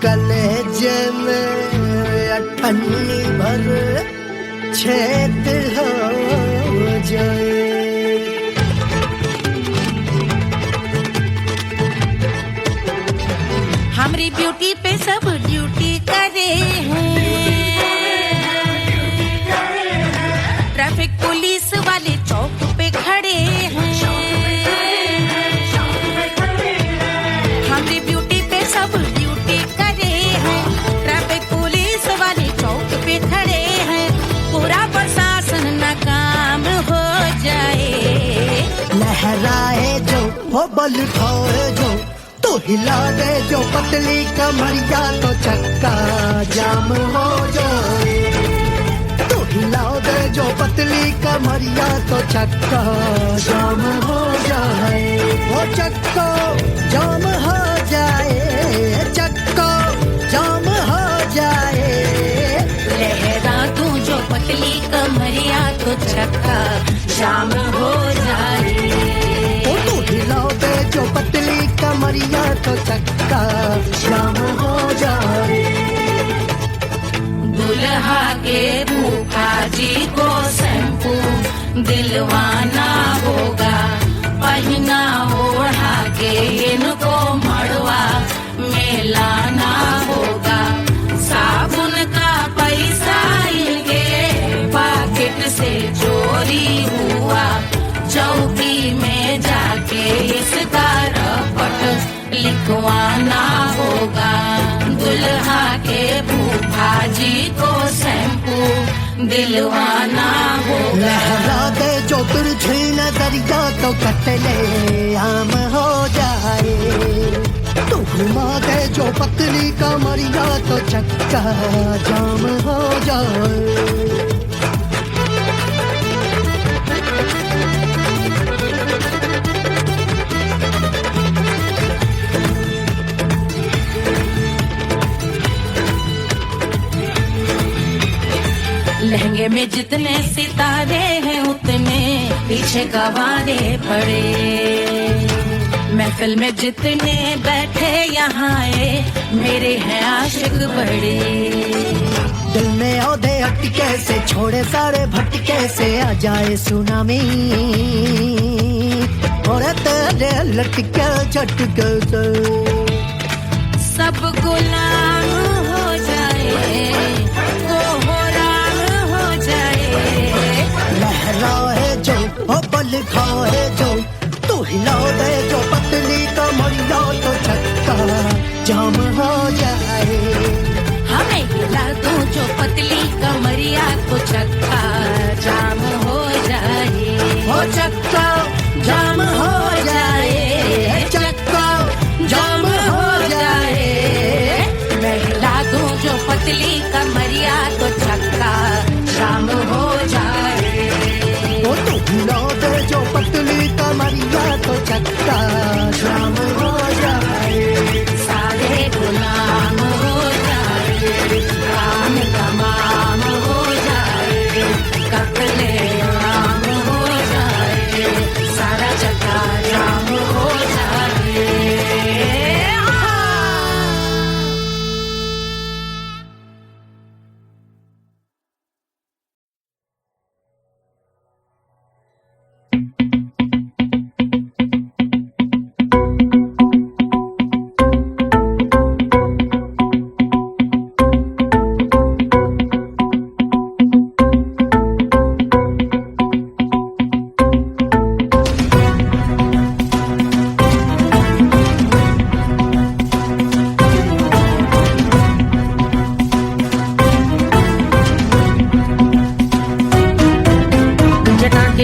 Speaker 3: कलेजे में अठन्नी भर छेद हो जाए।
Speaker 1: हमारी ब्यूटी पे सब ड्यूटी करे हैं, ट्रैफिक पुलिस वाले चौक पे खड़े हैं। हमारी ब्यूटी पे सब ड्यूटी करे हैं, ट्रैफिक पुलिस वाले चौक पे खड़े हैं, पूरा प्रशासन नाकाम हो जाए।
Speaker 3: लहराए जो वो बल खाए जो, तो हिला दे जो पतली कमरिया, तो चक्का जाम हो जाए। तो हिला दे जो पतली कमरिया, तो चक्का जाम हो जाए। वो चक्का जाम हो जाए, चक्का जाम हो जाए।
Speaker 1: लहरा तू जो पतली कमरिया, जाम हो जाए।
Speaker 3: ओ तू हिला दे जो पतली कमरिया तो चक्का जाम हो जाए।
Speaker 1: दुल्हा के फूफा जी को शैम्पू दिलवाना होगा, पहना ओढ़ा के इनको मड़वा में लाना होगा। साबुन का पैसा इनके पॉकेट से चोरी हुआ, चौकी में जाके इसका रपट लिखवाना होगा। दुल्हा के फूफा जी को शैम्पू दिलवाना होगा।
Speaker 3: लहरा दे जो तुरझी नजरिया तो कतले आम हो जाए। तू घुमा दे जो पतली कमरिया तो चक्का जाम हो जाए।
Speaker 1: लहंगे में जितने सितारे हैं उतने पीछे गवारे पड़े। महफिल में जितने बैठे यहाँ आए मेरे हैं आशिक बड़े।
Speaker 3: दिल में औधे अटके से छोड़े सारे भटके से आ जाए सुनामी। और तेरे लटके झटके से
Speaker 1: सब गुलाम हो जाए, वो हो राम हो जाए।
Speaker 3: लहराए जो ओ बल खाए जो, तू हिला दे जो पतली कमरिया तो चक्का जाम हो जाए।
Speaker 1: हमें हिला दो जो पतली कमरिया तो चक्का जाम हो जाए।
Speaker 3: ओ चक्का जाम हो जाए, चक्का जाम हो जाए।
Speaker 1: मैं हिला दूं जो पतली कमरिया तो चक्का जाम हो जाए।
Speaker 3: ओ तू हिला दे जो पतली कमरिया तो चक्का जाम हो जाए।
Speaker 1: सारे गुलाम हो जाए, काम तमाम हो जाए, कपले आम हो जाए, सारा चक्का जाम हो जाए।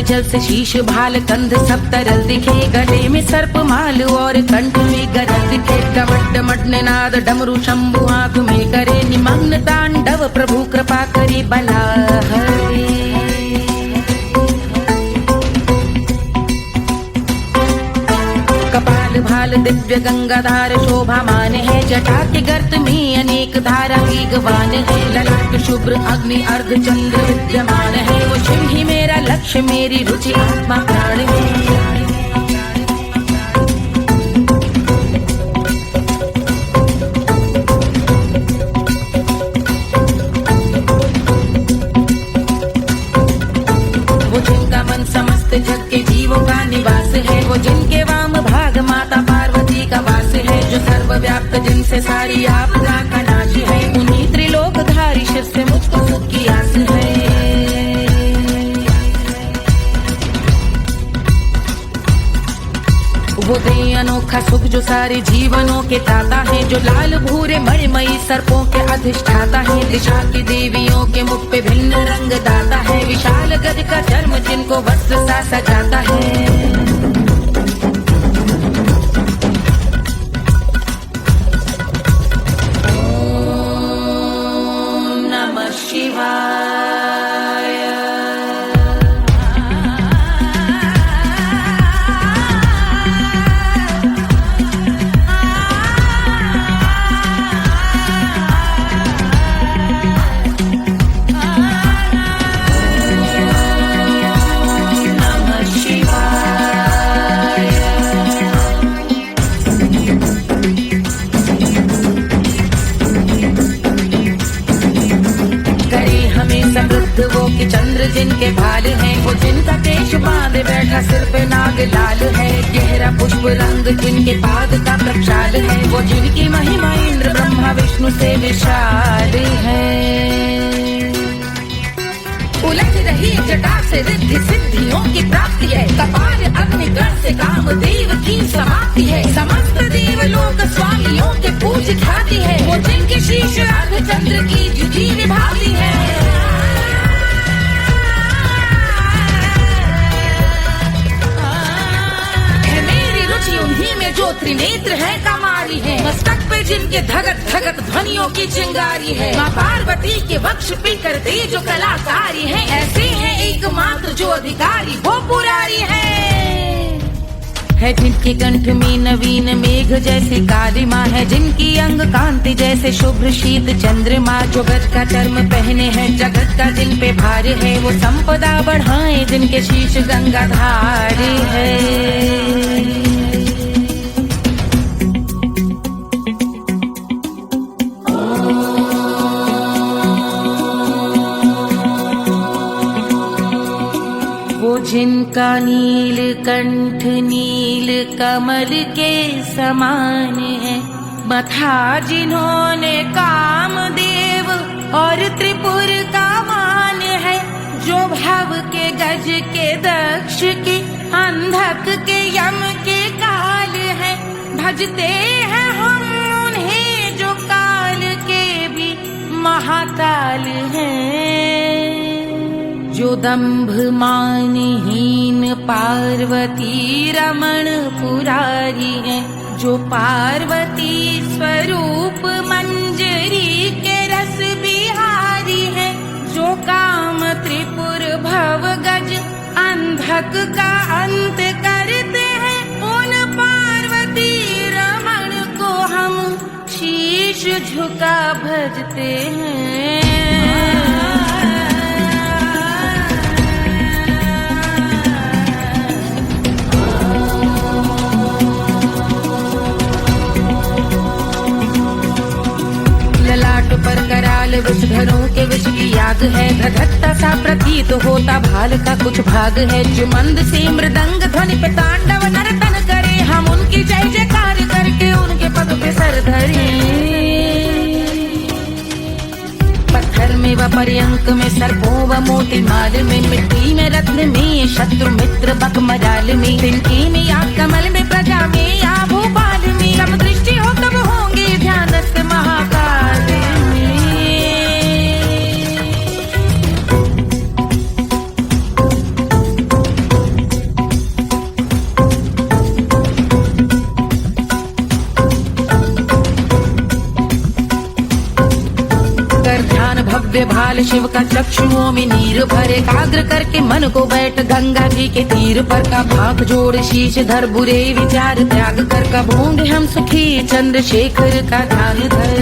Speaker 1: जल से शीश भाल कंध सब तरल दिखे, गले में सर्प माल और कंठ में गरज दिखे। डमट डमट निनाद डमरू शंभु आंख में करे निमग्न तांडव, प्रभु कृपा करे बला हरे। कपाल भाल दिव्य गंगाधार शोभामान है, जटा के गर्त में अनेक धारा की गवान है। ललाट शुभ्र अग्नि अर्ध चंद्र विद्यमान है, वो शिव ही मेरा लक्ष्य मेरी रुचि आत्मा प्राण है। वो जिनका मन समस्त जग के जीवों का निवास है, वो जिनके वाम भाग माता पार्वती का वास है। जो सर्वव्याप्त जिनसे सारी आपदा का नाश है, उन्हीं त्रिलोकधारी शिव से मुझको सुख की आस है। वो दे अनोखा सुख जो सारे जीवनों के दाता है, जो लाल भूरे मणिमयी सर्पों के अधिष्ठाता है। दिशा की देवियों के मुख पे भिन्न रंग दाता है, विशाल गज का चर्म जिनको वस्त्र सा सजाता है। के चंद्र जिनके भाल हैं, वो जिनका केश बांधे बैठा सिर पे नाग लाल है। गहरा पुष्प रंग जिनके पाद का प्रक्षाल है, वो जिनकी महिमा इंद्र ब्रह्मा विष्णु से विशाल है। उलझ रही जटा से रिद्धि सिद्धियों की प्राप्ति है, कपाल अग्निगण से कामदेव की समाप्ति है। समस्त देवलोक स्वामियों के पूज ख्याति है, वो जिनके शीश अर्धचंद्र की जुजी निभाती है। मेरी रुचि उन्हीं में जो त्रिनेत्र है कमारी है, मस्तक पे जिनके धगत धगत ध्वनियों की चिंगारी है। माँ पार्वती के वक्ष पे करते जो कलाकारी है, ऐसे हैं एकमात्र जो अधिकारी वो पुरारी है। जिनके कंठ में नवीन मेघ जैसी कालिमा है, जिनकी अंग कांति जैसे शुभ्र शीत चंद्रमा। जो गज का चर्म पहने हैं जगत का जिन पे भार है, वो संपदा बढ़ाए जिनके शीश गंगाधार है। जिनका नील कंठ नील कमल के समान है, मथा जिन्होंने कामदेव और त्रिपुर का मान है। जो भव के गज के दक्ष के अंधक के यम के काल है, भजते हैं हम उन्हें जो काल के भी महाकाल हैं। जो दंभ मानहीन पार्वती रमण पुरारी है, जो पार्वती स्वरूप मंजरी के रस बिहारी है। जो काम त्रिपुर भव गज अंधक का अंत करते हैं, उन पार्वती रमण को हम शीश झुका भजते हैं। ललाट पर कराल विषधरों के विष की याद है, धधकता सा प्रतीत होता भाल का कुछ भाग है। जो मंद से मृदंग ध्वनि पे तांडव नर्तन करे, हम उनकी जय जयकार करके उनके पद पे सर धरे। पत्थर में व पर्यंक में सर्पों व मोती माल में, मिट्टी में रत्न में शत्रु मित्र बक मजाल में, तिनके में या कमल में प्रजा में या भोपाल में। सब दृष्टि हो तब होंगे ध्यानस्थ महाकाल में। कर ध्यान भव्य भाल शिव का चक्षुओं में नीर भरे, एकाग्र करके मन को बैठ गंगा जी के तीर पर। का भाग जोड़ शीश धर बुरे विचार त्याग कर, कब होंगे हम सुखी चंद्रशेखर का ध्यान धर।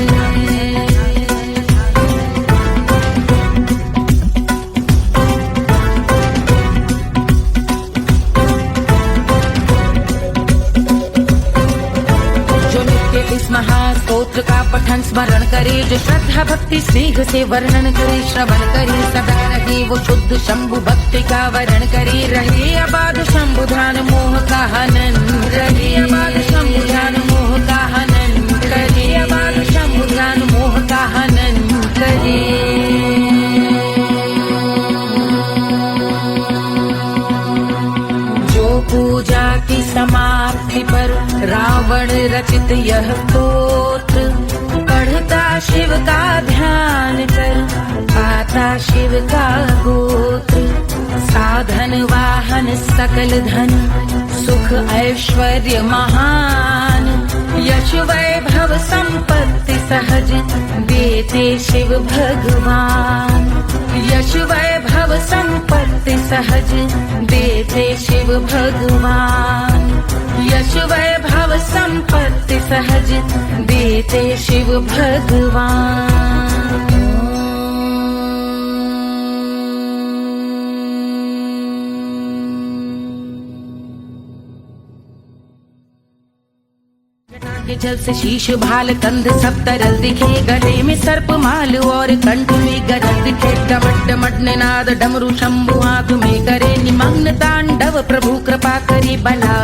Speaker 1: इस महास्तोत्र का पठन स्मरण करे, जो श्रद्धा भक्ति स्नेह से वर्णन करे, श्रवण करे सदा रहे वो शुद्ध शंभु भक्ति का वरण करे। रहे अबाध शंभु ध्यान मोह का हनन, रहे अबाध शंभु ध्यान मोह का हनन करे, अबाध शंभु ध्यान मोह का हनन करे। पूजा की समाप्ति पर रावण रचित यह स्तोत्र, पढ़ता शिव का ध्यान कर पाता शिव का गोत्र। साधन वाहन सकल धन सुख ऐश्वर्य महान, यश वैभव संपत्ति सहज देते शिव भगवान। यश वैभव संपत्ति सहज देते शिव भगवान। यश वैभव संपत्ति सहज देते शिव भगवान। के जल से शीश भाल कंध सब तरल दिखे, गले में सर्प माल और कंठ में गरज दिखे। डमट डमट निनाद डमरू शंभु आंख में करे निमग्न तांडव, प्रभु कृपा करे बला